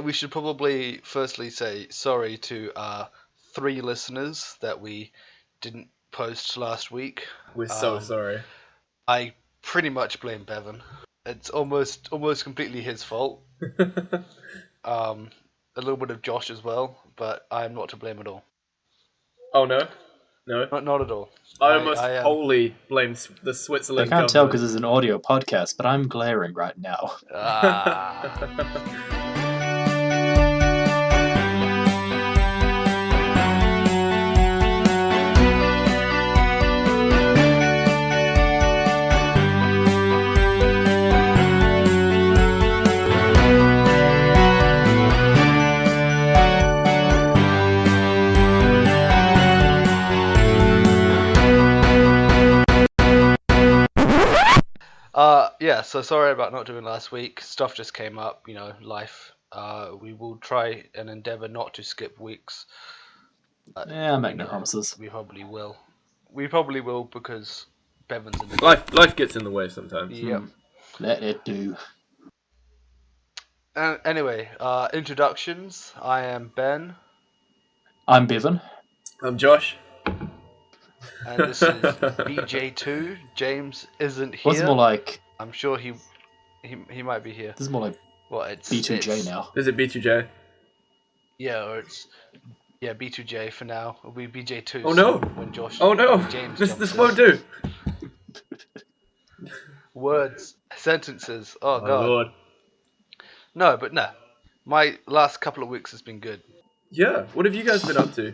we should probably firstly say sorry to our 3 listeners that we didn't post last week. We're so sorry. I pretty much blame Bevan. It's almost completely his fault. A little bit of Josh as well, but I'm not to blame at all. Oh no? No? Not at all. I almost wholly blame the Switzerland I can't tell because it's an audio podcast, but I'm glaring right now. Yeah, so sorry about not doing last week. Stuff just came up, life. We will try and endeavour not to skip weeks. Yeah, make no promises. We probably will. We probably will because Bevan's in the life gets in the way sometimes. Yep. Let it do. Anyway, introductions. I am Ben. I'm Bevan. I'm Josh. And this is BJ2. James isn't here. What's more like? I'm sure he might be here. This is more like it's B2J now. Is it B2J? Yeah, or it's B2J for now. It'll be BJ2. Oh no! When Josh. Oh no! James This won't do. Words, sentences. Oh god. Lord. No. My last couple of weeks has been good. Yeah. What have you guys been up to?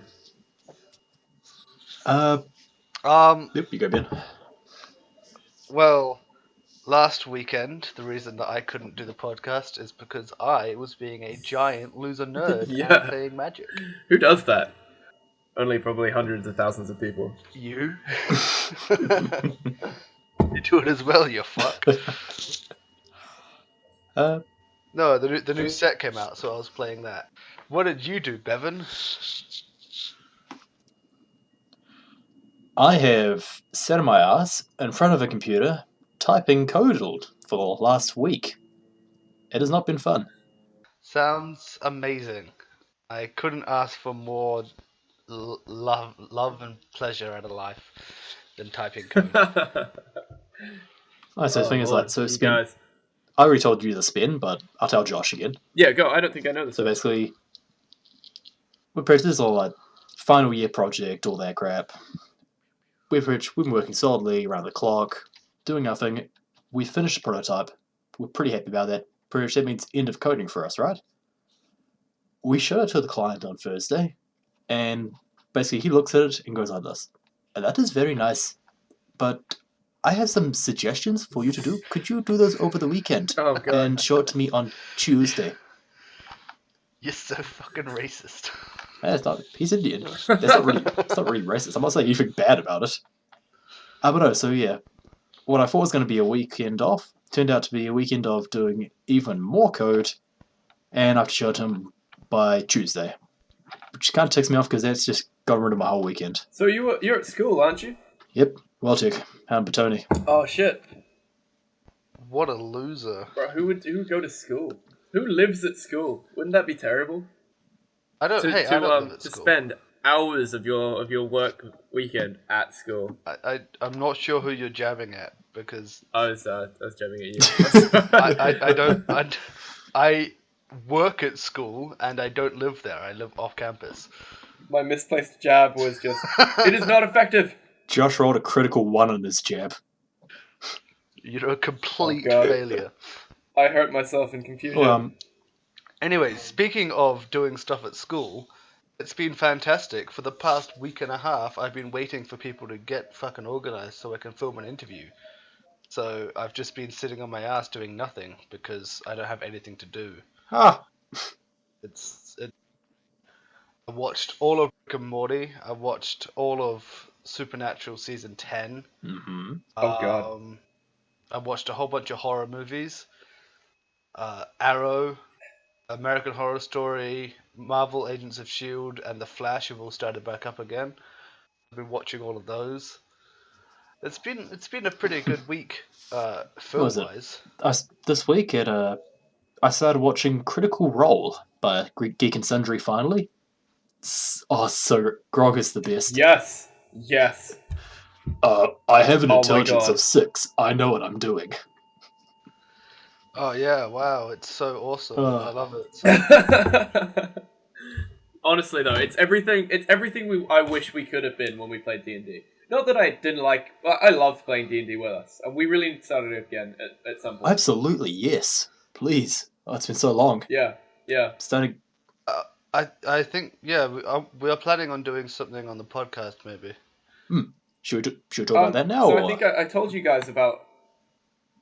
Yep, you go, Ben. Well, last weekend, the reason that I couldn't do the podcast is because I was being a giant loser nerd and playing Magic. Who does that? Only probably hundreds of thousands of people. You? You do it as well, you fuck. No, the new set came out, so I was playing that. What did you do, Bevan? I have sat on my ass in front of a computer, typing code for the last week. It has not been fun. Sounds amazing. I couldn't ask for more love and pleasure out of life than typing code. The thing is, so spin. Guys. I already told you the spin, but I'll tell Josh again. Yeah, go. I don't think I know this. So basically, this is all like final year project, all that crap. We've been working solidly around the clock, doing our thing. We finished the prototype. We're pretty happy about that. Pretty much that means end of coding for us, right? We show it to the client on Thursday, and basically he looks at it and goes like this. That is very nice, but I have some suggestions for you to do. Could you do those over the weekend? Oh, God. And show it to me on Tuesday. You're so fucking racist. It's not. He's Indian. It's not really racist. I'm not saying anything bad about it. But no, so yeah. What I thought was going to be a weekend off turned out to be a weekend of doing even more code, and I have to show it to him by Tuesday. Which kind of takes me off because that's just got rid of my whole weekend. So you're at school, aren't you? Yep. Weltic. Batoni. Oh, shit. What a loser. Bro, who would go to school? Who lives at school? Wouldn't that be terrible? I don't live at to school. Spend hours of your work weekend at school. I'm not sure who you're jabbing at because I was jabbing at you. I work at school and I don't live there. I live off campus. My misplaced jab was just it is not effective. Josh rolled a critical 1 on his jab. You're a complete failure. I hurt myself in confusion. Well, Anyway, speaking of doing stuff at school, it's been fantastic. For the past week and a half, I've been waiting for people to get fucking organized so I can film an interview. So I've just been sitting on my ass doing nothing because I don't have anything to do. I watched all of Rick and Morty. I watched all of Supernatural season 10. Mm-hmm. Oh god. I watched a whole bunch of horror movies. Arrow, American Horror Story, Marvel Agents of S.H.I.E.L.D. and The Flash have all started back up again. I've been watching all of those. It's been a pretty good week, film-wise. This week at I started watching Critical Role by Geek and Sundry finally. So Grog is the best. Yes. I have an Oh my intelligence God. of 6. I know what I'm doing. Oh yeah, wow, it's so awesome. I love it. So, Honestly, though, it's everything. It's everything I wish we could have been when we played D&D. Not that I didn't like. I loved playing D&D with us, and we really need to start it again at some point. Absolutely, yes. Please. Oh, it's been so long. Yeah. Starting. I think we are planning on doing something on the podcast maybe. Should we talk about that now? So or? I think I told you guys about.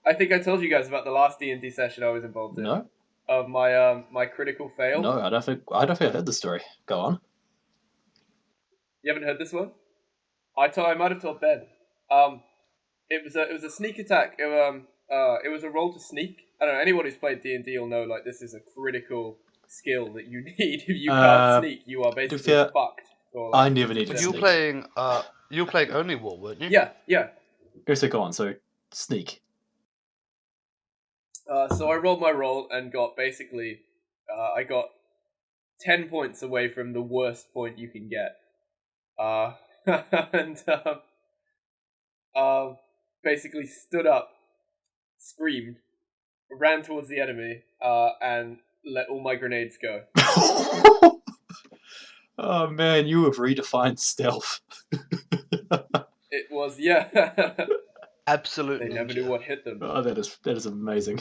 I think I told you guys about the last D&D session I was involved in. No, Of my my critical fail. no, I don't think I heard the story. Go on. You haven't heard this one? I might have told Ben. It was a sneak attack. It was a roll to sneak. I don't know. Anyone who's played D&D will know like this is a critical skill that you need. If you can't sneak, you are basically fucked. For, like, I never needed to You sneak. were playing only war, weren't you? Yeah. Go on. So sneak. So I rolled my roll and got basically, I got 10 points away from the worst point you can get. And basically stood up, screamed, ran towards the enemy, and let all my grenades go. Oh man, you have redefined stealth. It was, yeah. Absolute They never ninja. knew what hit them. Oh, that is amazing.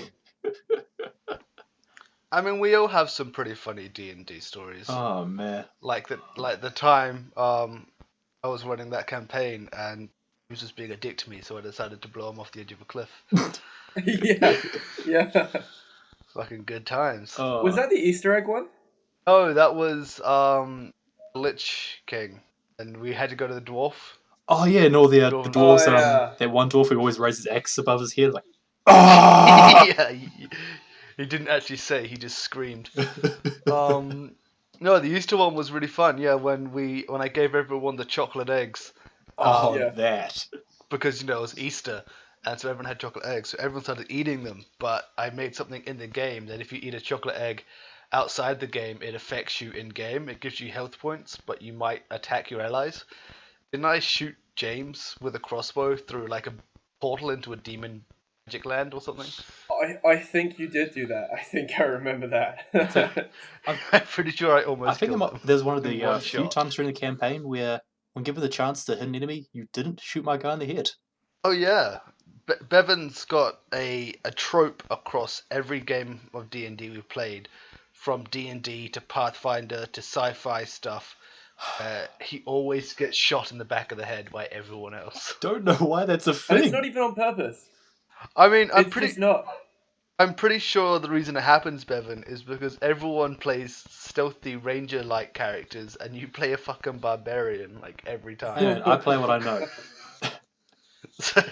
I mean, we all have some pretty funny D&D stories. Oh man. Like the time I was running that campaign and he was just being a dick to me, so I decided to blow him off the edge of a cliff. yeah. Fucking good times. Was that the Easter egg one? Oh, that was Lich King, and we had to go to the dwarf. Oh yeah, and all the dwarves. Oh, yeah. That one dwarf who always raises axe above his head, like, ah! Yeah, he didn't actually say. He just screamed. No, the Easter one was really fun. Yeah, when I gave everyone the chocolate eggs. Yeah. That. Because it was Easter, and so everyone had chocolate eggs. So everyone started eating them. But I made something in the game that if you eat a chocolate egg outside the game, it affects you in game. It gives you health points, but you might attack your allies. Didn't I shoot James with a crossbow through like a portal into a demon magic land or something? I think you did do that. I think I remember that. I'm pretty sure I almost killed him. There's one of the in one few shot. times during the campaign where, when given the chance to hit an enemy, you didn't shoot my guy in the head. Oh yeah, Bevan's got a trope across every game of D&D we've played, from D&D to Pathfinder to sci-fi stuff. He always gets shot in the back of the head by everyone else. Don't know why that's a And thing. it's not even on purpose. I mean, It's just not. I'm pretty sure the reason it happens, Bevan, is because everyone plays stealthy ranger-like characters, and you play a fucking barbarian like every time. Man, I play what I know. So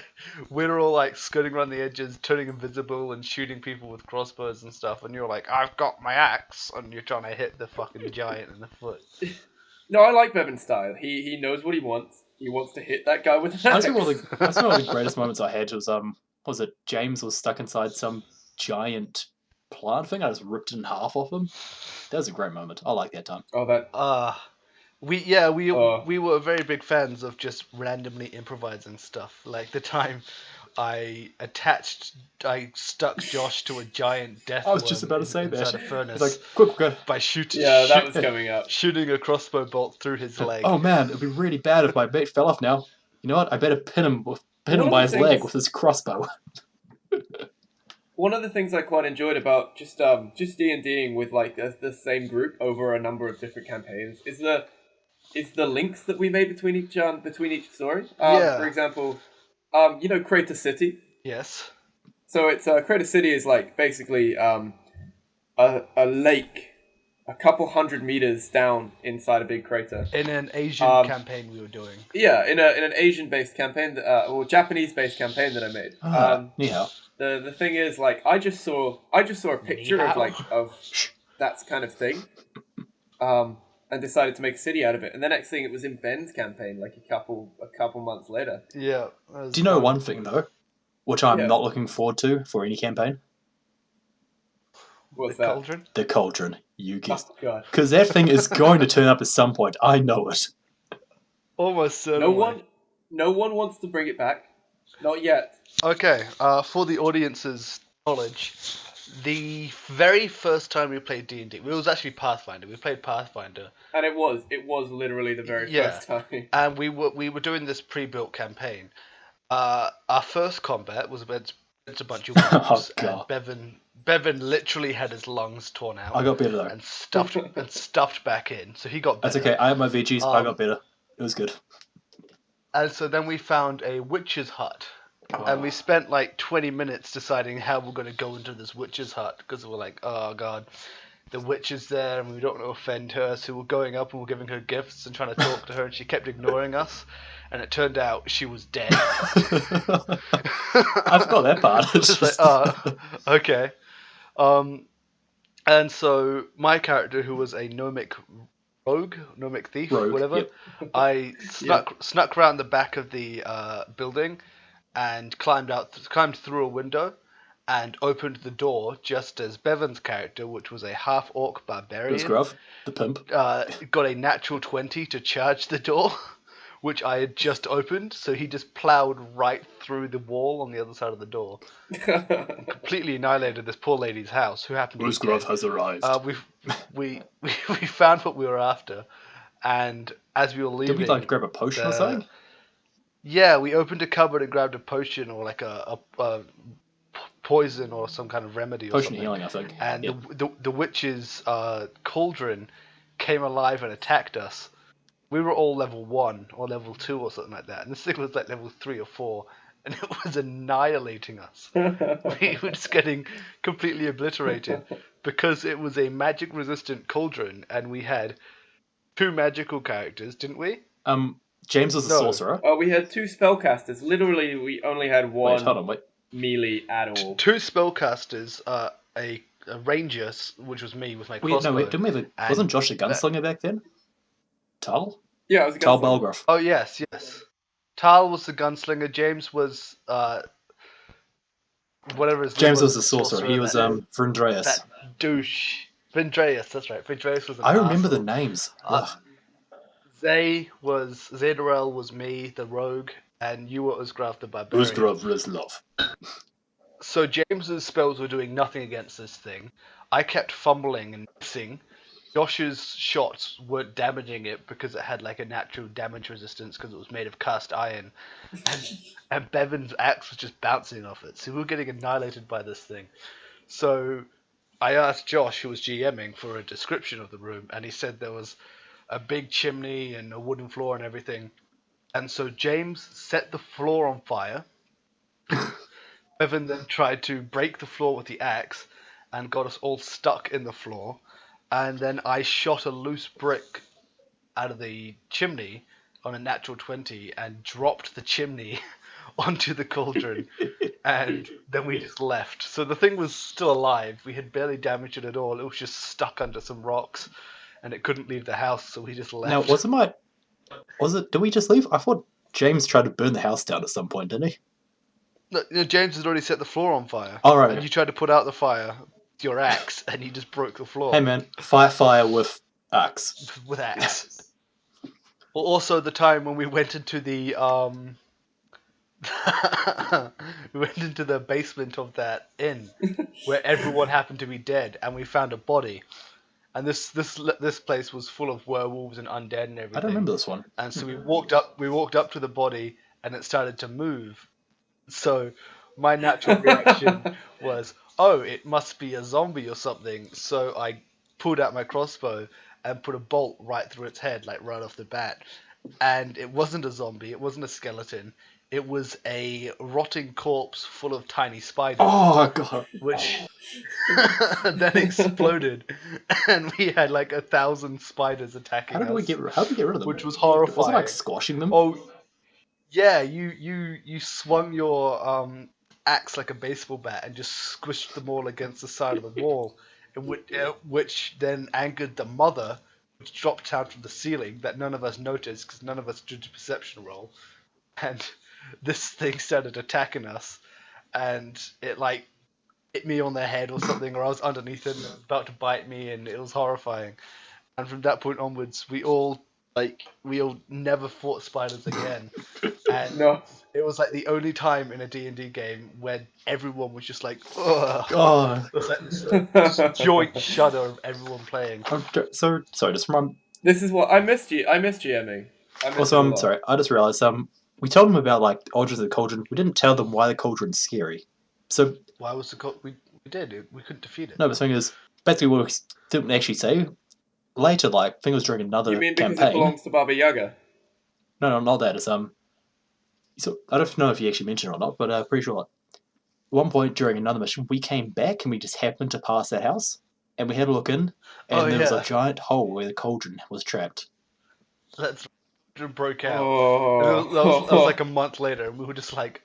we're all like skirting around the edges, turning invisible, and shooting people with crossbows and stuff. And you're like, "I've got my axe," and you're trying to hit the fucking giant in the foot. No, I like Bevan's style. He knows what he wants. He wants to hit that guy with an axe. That's one of the greatest moments I had was it James was stuck inside some giant plant thing. I just ripped it in half off him. That was a great moment. I like that time. Oh, that. We were very big fans of just randomly improvising stuff. Like the time I stuck Josh to a giant death. I was just about to say inside that. a furnace. It's like, quick, go. By shooting. Yeah, that was coming up. Shooting a crossbow bolt through his leg. Oh man, it'd be really bad if my mate fell off now. You know what? I better pin him by his leg with his crossbow. One of the things I quite enjoyed about just D&Ding with like the same group over a number of different campaigns is the links that we made between each story. For example, Crater City. Yes. So it's Crater City is like basically a lake a couple 100 meters down inside a big crater. In an Asian campaign we were doing. Yeah, in an Asian-based campaign or Japanese-based campaign that I made. Yeah. The thing is, like, I just saw a picture of that kind of thing, and decided to make a city out of it. And the next thing, it was in Ben's campaign, like a couple months later. Yeah. Do you know one thing though, which I'm not looking forward to for any campaign? What's The that? cauldron? The cauldron. You guessed. Oh god. Because that thing is going to turn up at some point. I know it. Almost certainly. No one wants to bring it back. Not yet. Okay, for the audience's knowledge, the very first time we played D&D, it was actually Pathfinder. We played Pathfinder. And it was literally the very first time. And we were doing this pre-built campaign. Our first combat was against a bunch of wolves, God. and Bevan literally had his lungs torn out I got better though. and stuffed back in, so he got better. That's okay. I had my veggies, but I got better. It was good. And so then we found a witch's hut. And we spent like 20 minutes deciding how we're going to go into this witch's hut, because we're like, oh god, the witch is there and we don't want to offend her, so we're going up and we're giving her gifts and trying to talk to her, and she kept ignoring us, and it turned out she was dead. I forgot that part. It's like, okay. And so my character, who was a gnomic thief, whatever, yep. I snuck around the back of the building and climbed through a window and opened the door just as Bevan's character, which was a half-orc barbarian, It was Gruff, the pimp. got a natural 20 to charge the door, which I had just opened, so he just ploughed right through the wall on the other side of the door. Completely annihilated this poor lady's house, who happened to be Gruff dead. has arrived. We found what we were after, and as we were leaving... Did we grab a potion or something? Yeah, we opened a cupboard and grabbed a potion or like a poison or some kind of remedy or something. Potion healing, I think. And yep. the witch's cauldron came alive and attacked us. We were all level 1 or level 2 or something like that, and this thing was like level 3 or 4, and it was annihilating us. We were just getting completely obliterated because it was a magic-resistant cauldron, and we had 2 magical characters, didn't we? James was a sorcerer. Oh, we had 2 spellcasters. Literally, we only had 1 Wait, hold on, melee at all. 2 spellcasters, a ranger, which was me with my crossbow. No, didn't we have wasn't Josh a gunslinger back then? Tal? Yeah, I was a gunslinger. Tal Balgruff. Oh, yes. Tal was the gunslinger. James was, whatever his name was. James was the sorcerer. He was, Vrindreus. That douche. Vrindreus, that's right. Vrindreus was an I remember asshole. the names. Zadarel was me, the rogue, and you were Uzgrav the barbarian. Uzgrav Rizlov. So James's spells were doing nothing against this thing. I kept fumbling and missing. Josh's shots weren't damaging it because it had like a natural damage resistance because it was made of cast iron. And Bevan's axe was just bouncing off it. So we were getting annihilated by this thing. So I asked Josh, who was GMing, for a description of the room, and he said there was a big chimney and a wooden floor and everything. And so James set the floor on fire. Bevan then tried to break the floor with the axe and got us all stuck in the floor. And then I shot a loose brick out of the chimney on a natural 20 and dropped the chimney onto the cauldron. And then we just left. So the thing was still alive. We had barely damaged it at all. It was just stuck under some rocks. And it couldn't leave the house, so we just left. Now, did we just leave? I thought James tried to burn the house down at some point, didn't he? No, James had already set the floor on fire. All right. And you tried to put out the fire with your axe, and you just broke the floor. Hey man, fight fire with axe. With axe. Well, also the time when we went into the we went into the basement of that inn where everyone happened to be dead, and we found a body. And this place was full of werewolves and undead and everything. I don't remember this one. And so we walked up to the body, and it started to move. So my natural reaction was, oh, it must be a zombie or something. So I pulled out my crossbow and put a bolt right through its head, like right off the bat. And it wasn't a zombie. It wasn't a skeleton. It was a rotting corpse full of tiny spiders. Oh, God. Which then exploded. And we had like 1,000 spiders attacking us. How did we get rid of them? Which was horrifying. Was it like squashing them? Oh, yeah. You swung your axe like a baseball bat and just squished them all against the side of the wall. Which then angered the mother, which dropped down from the ceiling that none of us noticed because none of us did a perception roll. And this thing started attacking us, and it hit me on the head or something, or I was underneath him and it was about to bite me, and it was horrifying. And from that point onwards, we all never fought spiders again. And No. it was like the only time in a D&D game when everyone was just like, ugh. Oh, It was like this joint shudder of everyone playing. so sorry. Just from This is what I missed. I missed GMing. I missed also, it a I'm lot. sorry. I just realized we told them about like the origins of the cauldron. We didn't tell them why the cauldron's scary. So Why was we did. We couldn't defeat it. no, but the thing is, basically, what we didn't actually say later. Like, I think it was during another You mean because campaign. it belongs to Baba Yaga? No, not that. It's So I don't know if you actually mentioned it or not, but pretty sure. At one point during another mission, we came back and we just happened to pass that house, and we had a look in, and there was a giant hole where the cauldron was trapped. That broke out. Oh. That was like a month later, and we were just like,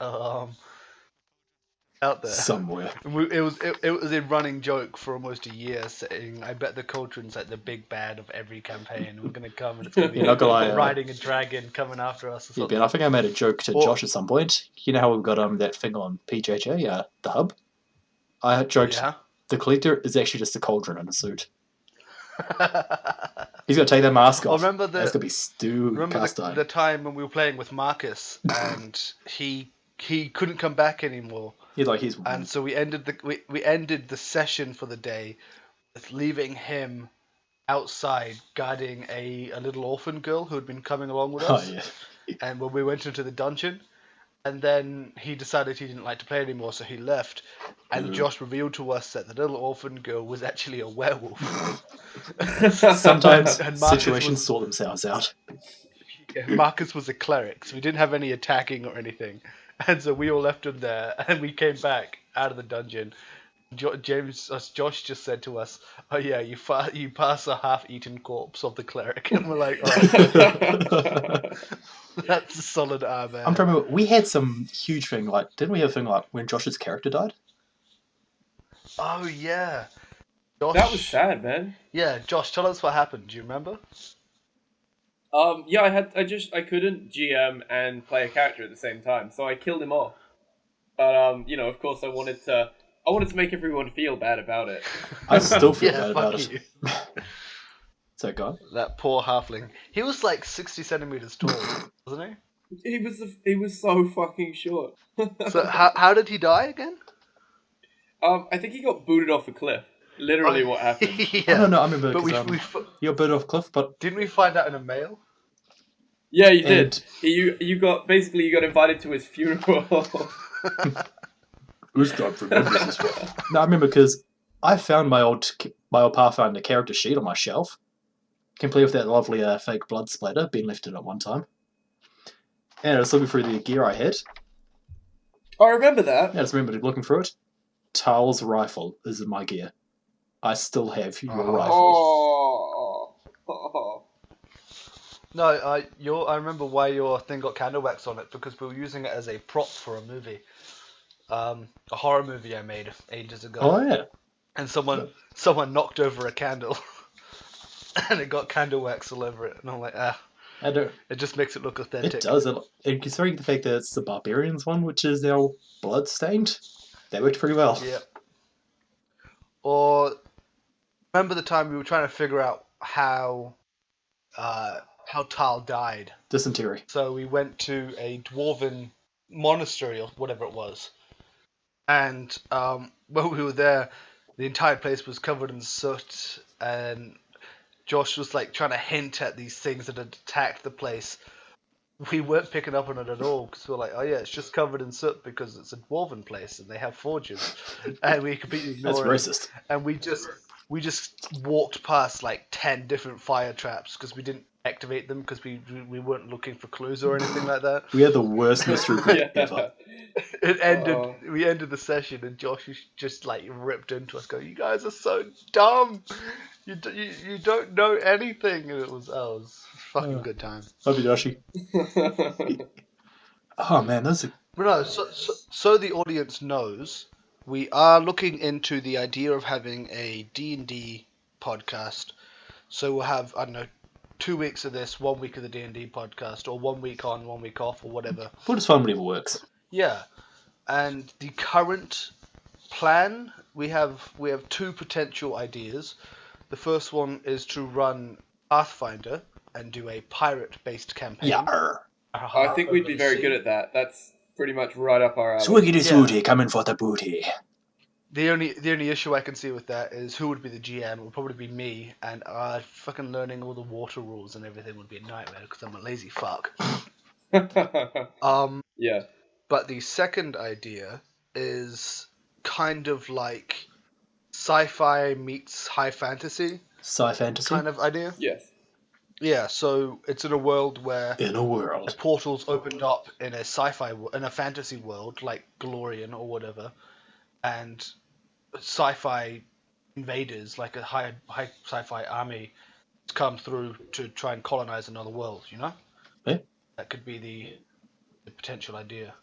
out there Somewhere. It was a running joke for almost a year, saying, "I bet the cauldron's like the big bad of every campaign. We're gonna come and it's gonna be You're not gonna lie, riding a dragon coming after us." Or Yeah, something. Ben, I think I made a joke to Josh at some point. You know how we've got that thing on PJJ, the hub? I had joked the collector is actually just a cauldron in a suit. He's got to take that mask off. Remember It's going to be stew cast iron. the time when we were playing with Marcus and he couldn't come back anymore. And so we ended the session for the day with leaving him outside guarding a little orphan girl who had been coming along with us. Oh, yeah. And when we went into the dungeon, and then he decided he didn't like to play anymore, so he left. And Josh revealed to us that the little orphan girl was actually a werewolf. Sometimes And situations sort themselves out. Marcus was a cleric, so we didn't have any attacking or anything. And so we all left him there, and we came back out of the dungeon. Josh just said to us, "Oh yeah, you pass a half-eaten corpse of the cleric," and we're like, "Oh, that's a solid man." I'm trying to remember. We had some huge thing didn't we have a thing like when Josh's character died? Oh yeah, Josh. That was sad, man. Yeah, Josh, tell us what happened. Do you remember? Yeah, I couldn't GM and play a character at the same time, so I killed him off. But of course, I wanted to make everyone feel bad about it. I still feel bad about you. it. So God, that poor halfling. He was like 60 centimeters tall, wasn't he? He was so fucking short. So how did he die again? I think he got booted off a cliff. Literally, what happened? Yeah. No, I remember. But you got booted off a cliff, but didn't we find out in a mail? Yeah, you did. You got invited to his funeral. Who's God remembers this one? No, I remember because I found my old Pathfinder character sheet on my shelf, complete with that lovely fake blood splatter being left in at one time. And I was looking through the gear I had. I remember that. Yeah, I just remember looking through it. Tal's rifle is in my gear. I still have your rifle. Oh. No, I remember why your thing got candle wax on it, because we were using it as a prop for a movie. A horror movie I made ages ago. Oh yeah. And someone knocked over a candle, and it got candle wax all over it, and I'm like, it just makes it look authentic. It does. And considering the fact that it's the Barbarians one, which is now blood stained, that worked pretty well. Yeah. Or remember the time we were trying to figure out how Tal died? Dysentery. So we went to a dwarven monastery or whatever it was, and when we were there, the entire place was covered in soot, and Josh was like trying to hint at these things that had attacked the place. We weren't picking up on it at all, because we were like, oh yeah, it's just covered in soot because it's a dwarven place and they have forges, and we completely ignored it. That's racist. And we just walked past like 10 different fire traps because we didn't activate them because we weren't looking for clues or anything like that. We had the worst mystery group ever. We ended the session and Josh just like ripped into us, going, "You guys are so dumb. You don't know anything." And it was a fucking good time. Love you, Joshy. Oh man, those are... But no, so the audience knows, we are looking into the idea of having a D&D podcast. So we'll have, I don't know, 2 weeks of this, 1 week of the D&D podcast, or 1 week on, 1 week off, or whatever. We'll just find whatever works. Yeah. And the current plan we have two potential ideas. The first one is to run Pathfinder and do a pirate-based campaign. Yeah. I think we'd be very good at that. That's pretty much right up our alley. Swiggity swooty, coming for the booty. The only issue I can see with that is who would be the GM. It would probably be me, and fucking learning all the water rules and everything would be a nightmare because I'm a lazy fuck. Yeah. But the second idea is kind of like sci-fi meets high fantasy Sci-fantasy? kind of idea. Yes. Yeah, so it's in a world where In a world. a portal's opened up in a in a fantasy world like Glorian or whatever, and sci-fi invaders like a high sci-fi army come through to try and colonize another world. You know, Yeah. that could be the potential idea.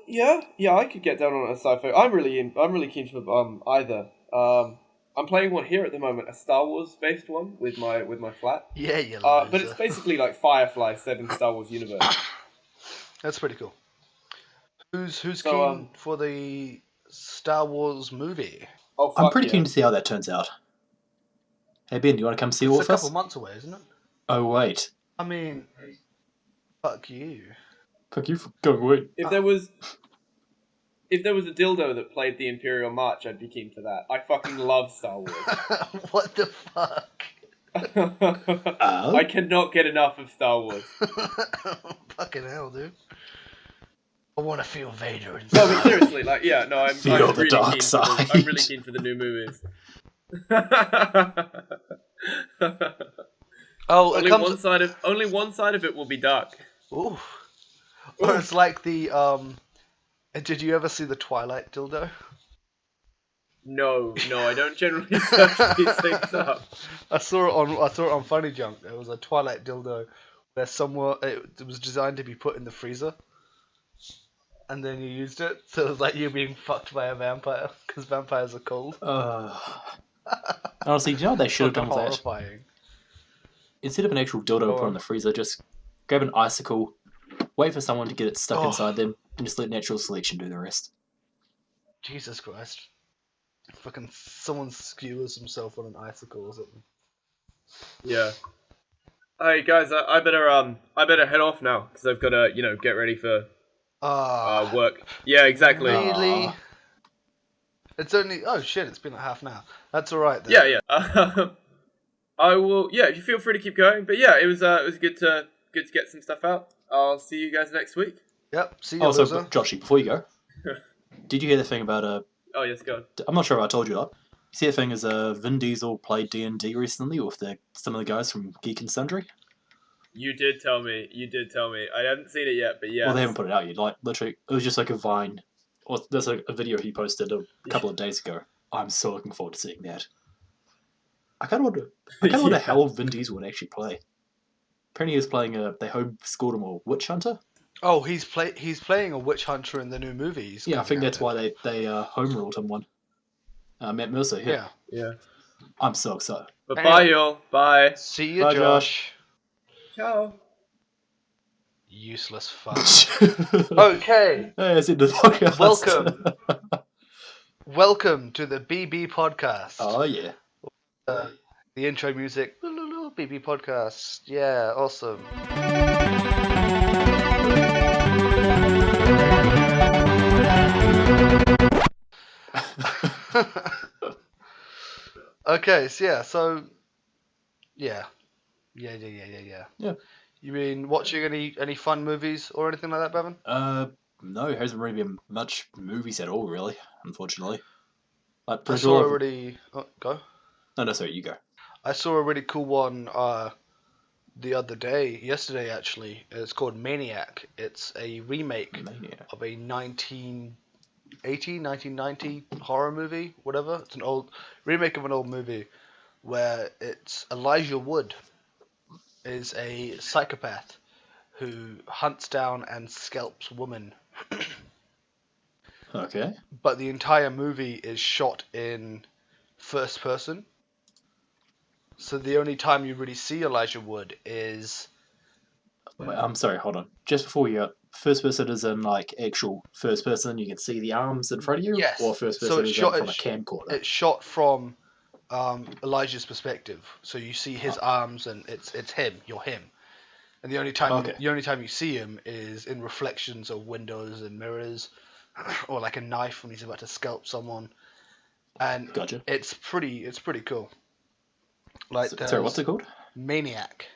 Yeah, I could get down on a sci-fi. I'm really keen for either. I'm playing one here at the moment, a Star Wars based one with my flat. Yeah, you but it's basically like Firefly set in Star Wars universe. That's pretty cool. Who's So, keen for the Star Wars movie? Oh, I'm fuck pretty yeah. keen to see how that turns out. Hey Ben, do you want to come see it It's with a us? couple months away, isn't it? Oh wait. I mean, fuck you. Fuck you for going away. If there was a dildo that played the Imperial March, I'd be keen for that. I fucking love Star Wars. What the fuck? I cannot get enough of Star Wars. Fucking hell, dude. I want to feel Vader inside. No, but seriously, like, yeah, no, I'm Feel the really dark keen. side. I'm really keen for the new movies. Oh, only one side of it will be dark. Ooh. Or it's like the Did you ever see the Twilight dildo? No, I don't generally search these things up. I saw it on Funny Junk. There was a Twilight dildo where it was designed to be put in the freezer, and then you used it, so it was like you being fucked by a vampire because vampires are cold. Honestly, do you know what they should have done with that? Horrifying. Instead of an actual dildo put in the freezer, just grab an icicle, wait for someone to get it stuck inside them, and just let natural selection do the rest. Jesus Christ. Fucking someone skewers himself on an icicle or something. Yeah. Hey guys, I better head off now because I've got to get ready for work. Yeah, exactly. Really? It's only it's been like half an hour. That's all right then. Yeah. I will. Yeah, you feel free to keep going. But yeah, it was good to get some stuff out. I'll see you guys next week. Yep. See you. Also, loser. Joshy, before you go, did you hear the thing about Oh yes, go on. I'm not sure if I told you that. You see the thing is Vin Diesel played D&D recently with some of the guys from Geek and Sundry. You did tell me. I haven't seen it yet, but yeah. Well, they haven't put it out yet. Like literally, it was just like a Vine, or there's like a video he posted a couple of days ago. I'm so looking forward to seeing that. I kind of wonder how Vin Diesel would actually play. Apparently, he was playing they homeschooled him a witch hunter. Oh, he's playing a witch hunter in the new movie. Yeah, I think that's why they home ruled him one. Matt Mercer. Yeah. I'm so excited. But bye, y'all. Bye. See you, Bye, Josh. Ciao. Useless fuck. Okay. Hey, it's in the podcast. Welcome to the BB podcast. Oh yeah. The intro music. BB podcast. Yeah, awesome. Okay, so yeah. You been watching any fun movies or anything like that, Bevan? No, there hasn't really been much movies at all, really. Unfortunately, like I saw a really go. No, sorry, you go. I saw a really cool one the other day, yesterday actually. It's called Maniac. It's a remake of a 1990 horror movie, whatever. It's an old remake of an old movie where it's Elijah Wood is a psychopath who hunts down and scalps women. Okay. But the entire movie is shot in first person. So the only time you really see Elijah Wood is Wait, I'm sorry, hold on. Just before you go, first person is in like actual first person, you can see the arms in front of you? Yes. Or first So person it's is shot. from a camcorder? It's shot from Elijah's perspective, so you see his arms, and it's him. You're him, and Okay. the only time you see him is in reflections of windows and mirrors, or like a knife when he's about to scalp someone, and Gotcha. it's pretty cool. Like Sorry, what's there's it called? Maniac.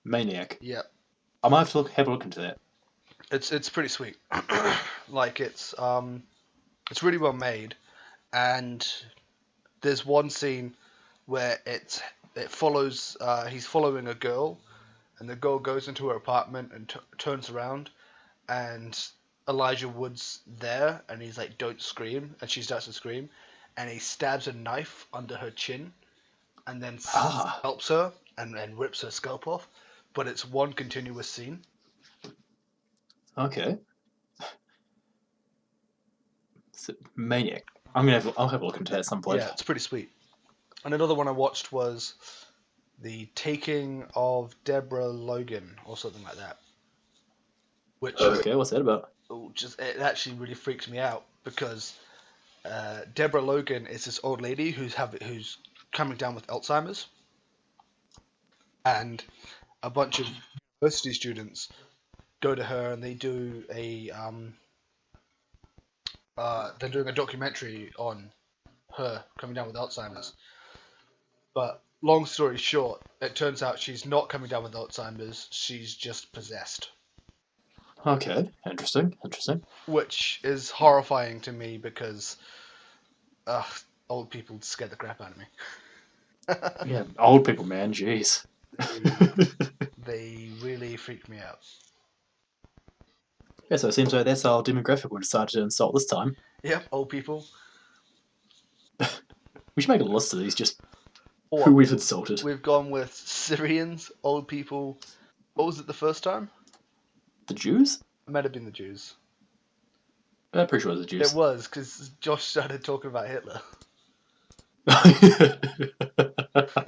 Maniac. Yep, I might have to have a look into that. it's pretty sweet. Like it's really well made, and there's one scene where it follows he's following a girl, and the girl goes into her apartment and turns around, and Elijah Wood's there, and he's like, "Don't scream," and she starts to scream, and he stabs a knife under her chin, and then scalps her and rips her scalp off, but it's one continuous scene. Okay. So, Maniac. I'll have a look into that at some point. Yeah, it's pretty sweet. And another one I watched was The Taking of Deborah Logan, or something like that. Which Okay, what's that about? it actually really freaks me out, because Deborah Logan is this old lady who's coming down with Alzheimer's, and a bunch of university students go to her, and they do they're doing a documentary on her coming down with Alzheimer's. But long story short, it turns out she's not coming down with Alzheimer's, she's just possessed. Okay, interesting. Which is horrifying to me, because old people scare the crap out of me. Yeah, old people, man, jeez. They really freak me out. Yeah, so it seems like that's our demographic we decided to insult this time. Yep, old people. We should make a list of these, just Or who we've insulted. we've gone with Syrians, old people. What was it the first time? The Jews? It might have been the Jews. I'm pretty sure it was the Jews. It was, because Josh started talking about Hitler.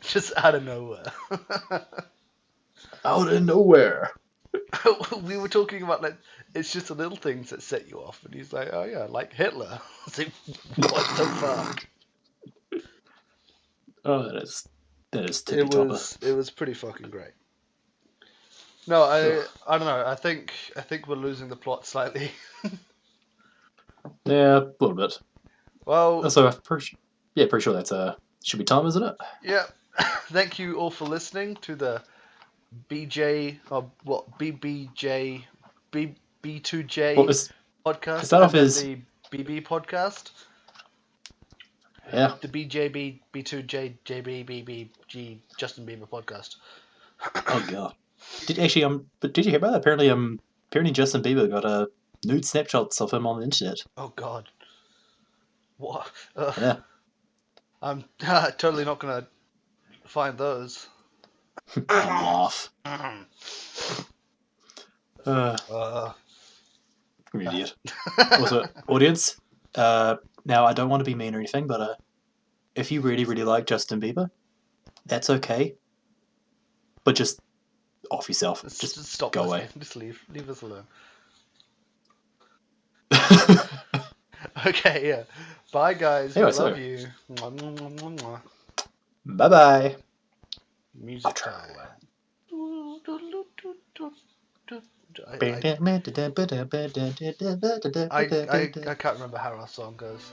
Just out of nowhere. Out of nowhere. We were talking about, like, it's just the little things that set you off, and he's like, oh yeah, like Hitler. I was like, what the fuck? Oh, that is tippy topper. It was pretty fucking great. No, I don't know. I think we're losing the plot slightly. Yeah, a little bit. Well, So I'm pretty sure that's should be time, isn't it? yeah. Thank you all for listening to the BJ or what BBJ B2J Well, it's podcast. start off and then as- the BB podcast. Yeah. The BJB B2J JBBBG Justin Bieber podcast. Oh god. Did you hear about that? Apparently Justin Bieber got nude snapshots of him on the internet. Oh god. What? Yeah. I'm totally not gonna find those. Laugh. I'm an idiot. Also, audience, now I don't want to be mean or anything, but if you really, really like Justin Bieber, that's okay. But just off yourself. Just stop. go listening. away. Just leave. Leave us alone. Okay, yeah. Bye, guys. Anyway, I love so- you. Mwah, mwah, mwah, mwah, mwah. Bye-bye. Music I'll try. time. I can't remember how our song goes.